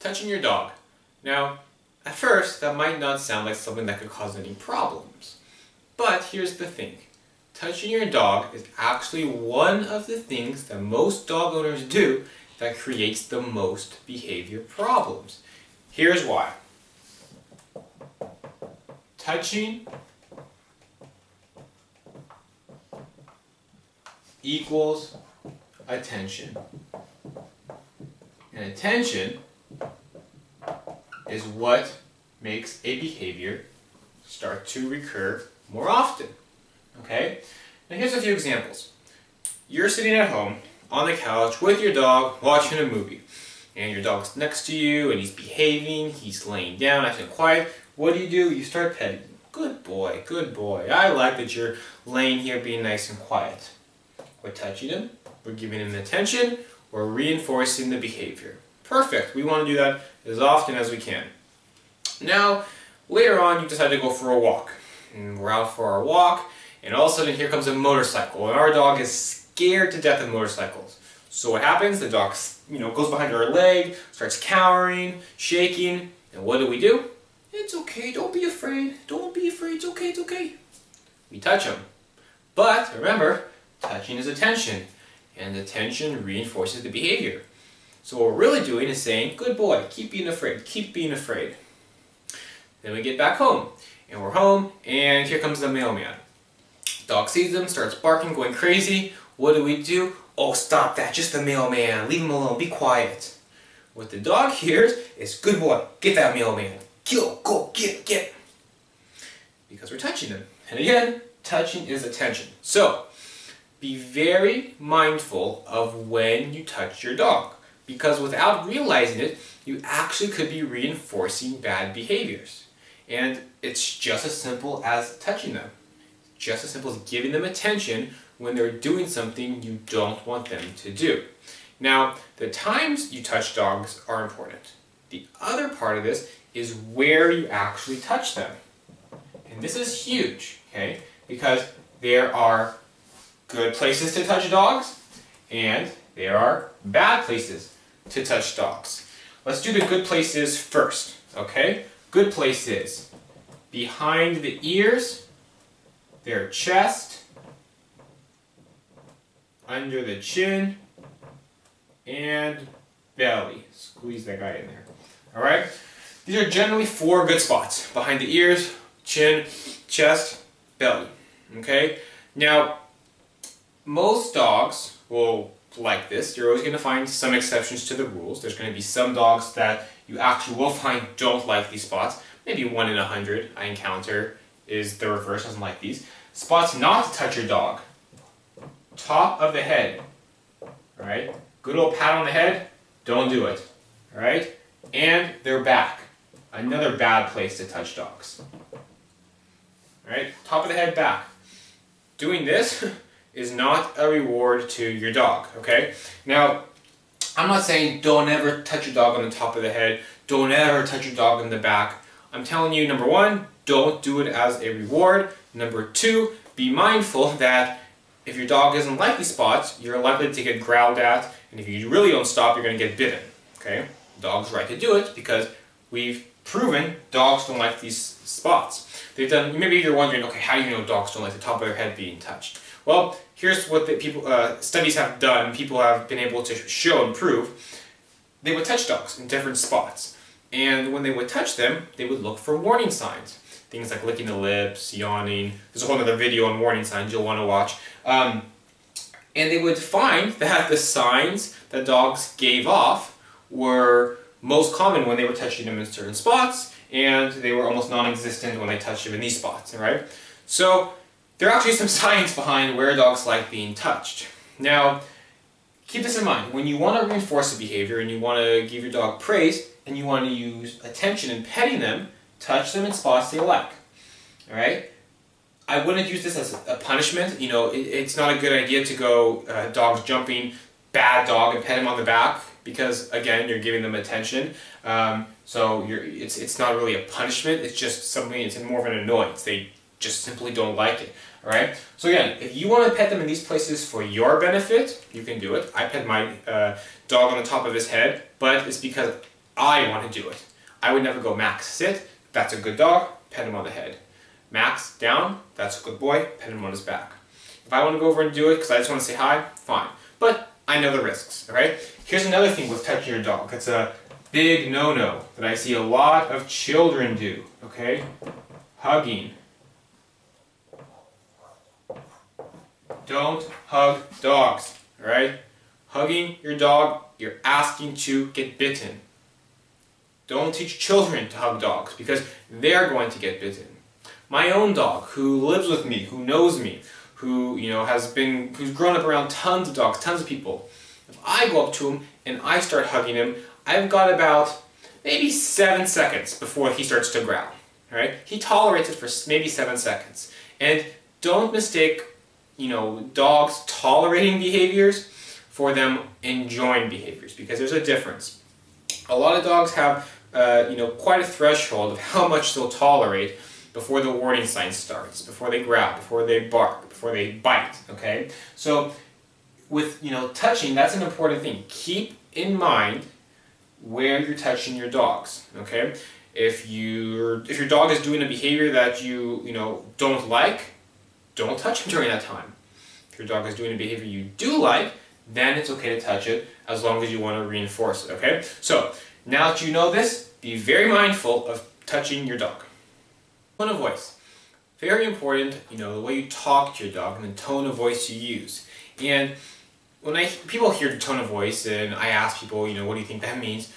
touching your dog. Now, at first, that might not sound like something that could cause any problems. But here's the thing. Touching your dog is actually one of the things that most dog owners do that creates the most behavior problems. Here's why. Touching equals attention. And attention is what makes a behavior start to recur more often. Okay? Now here's a few examples. You're sitting at home on the couch with your dog watching a movie. And your dog's next to you and he's behaving, he's laying down, acting quiet. What do? You start petting him. Good boy, good boy. I like that you're laying here being nice and quiet. We're touching him, we're giving him attention, we're reinforcing the behavior. Perfect. We want to do that as often as we can. Now, later on, you decide to go for a walk. And we're out for our walk, and all of a sudden here comes a motorcycle, and our dog is scared to death of motorcycles. So what happens? The dog, goes behind our leg, starts cowering, shaking, and what do? It's okay, don't be afraid. Don't be afraid, it's okay, it's okay. We touch him. But remember, touching is attention, and attention reinforces the behavior. So what we're really doing is saying, good boy, keep being afraid, keep being afraid. Then we get back home, and we're home, and here comes the mailman. Dog sees him, starts barking, going crazy. What do? Oh, stop that, just the mailman, leave him alone, be quiet. What the dog hears is, good boy, get that mailman, go, get. Because we're touching him. And again, touching is attention. So, be very mindful of when you touch your dog. Because without realizing it, you actually could be reinforcing bad behaviors. And it's just as simple as touching them. Just as simple as giving them attention when they're doing something you don't want them to do. Now, the times you touch dogs are important. The other part of this is where you actually touch them. And this is huge, okay? Because there are good places to touch dogs, and there are bad places to touch dogs. Let's do the good places first, okay? Good places. Behind the ears, their chest, under the chin, and belly. Squeeze that guy in there. Alright? These are generally 4 good spots. Behind the ears, chin, chest, belly. Okay? Now, most dogs will like this. You're always going to find some exceptions to the rules. There's going to be some dogs that you actually will find don't like these spots. Maybe 1 in 100 I encounter is the reverse, doesn't like these. Spots not to touch your dog. Top of the head. Alright? Good old pat on the head, don't do it. Alright? And their back. Another bad place to touch dogs. Alright? Top of the head, back. Doing this is not a reward to your dog, okay? Now, I'm not saying don't ever touch your dog on the top of the head, don't ever touch your dog on the back. I'm telling you, number 1, don't do it as a reward. Number 2, be mindful that if your dog doesn't like these spots, you're likely to get growled at, and if you really don't stop, you're going to get bitten, okay? Dog's right to do it because we've proven dogs don't like these spots. Maybe you're wondering, okay, how do you know dogs don't like the top of their head being touched? Well, here's what studies have done, people have been able to show and prove. They would touch dogs in different spots. And when they would touch them, they would look for warning signs. Things like licking the lips, yawning. There's a whole other video on warning signs you'll want to watch. And they would find that the signs that dogs gave off were most common when they were touching them in certain spots, and they were almost non-existent when they touched them in these spots, right? So, there are actually some science behind where dogs like being touched. Now, keep this in mind. When you want to reinforce a behavior and you want to give your dog praise and you want to use attention in petting them, touch them in spots they like. Alright? I wouldn't use this as a punishment. You know, it's not a good idea to go dog's jumping, bad dog, and pet him on the back because, again, you're giving them attention. So it's not really a punishment. It's just something, it's more of an annoyance. They just simply don't like it. Alright? So again, if you want to pet them in these places for your benefit, you can do it. I pet my dog on the top of his head, but it's because I want to do it. I would never go, Max, sit, that's a good dog, pet him on the head. Max, down, that's a good boy, pet him on his back. If I want to go over and do it because I just want to say hi, fine. But I know the risks, okay? Here's another thing with touching your dog. It's a big no-no that I see a lot of children do, okay? Hugging. Don't hug dogs, alright? Hugging your dog, you're asking to get bitten. Don't teach children to hug dogs because they're going to get bitten. My own dog, who lives with me, who knows me, who who's grown up around tons of dogs, tons of people. If I go up to him and I start hugging him, I've got about maybe 7 seconds before he starts to growl. Right? He tolerates it for maybe 7 seconds. And don't mistake, dogs tolerating behaviors for them enjoying behaviors, because there's a difference. A lot of dogs have, quite a threshold of how much they'll tolerate before the warning sign starts, before they growl, before they bark, before they bite, okay? So with, touching, that's an important thing. Keep in mind where you're touching your dogs, okay? If your dog is doing a behavior that you don't like, don't touch him during that time. If your dog is doing a behavior you do like, then it's okay to touch it as long as you want to reinforce it, okay? So, now that you know this, be very mindful of touching your dog. Tone of voice. Very important, the way you talk to your dog and the tone of voice you use. And when people hear the tone of voice and I ask people, what do you think that means?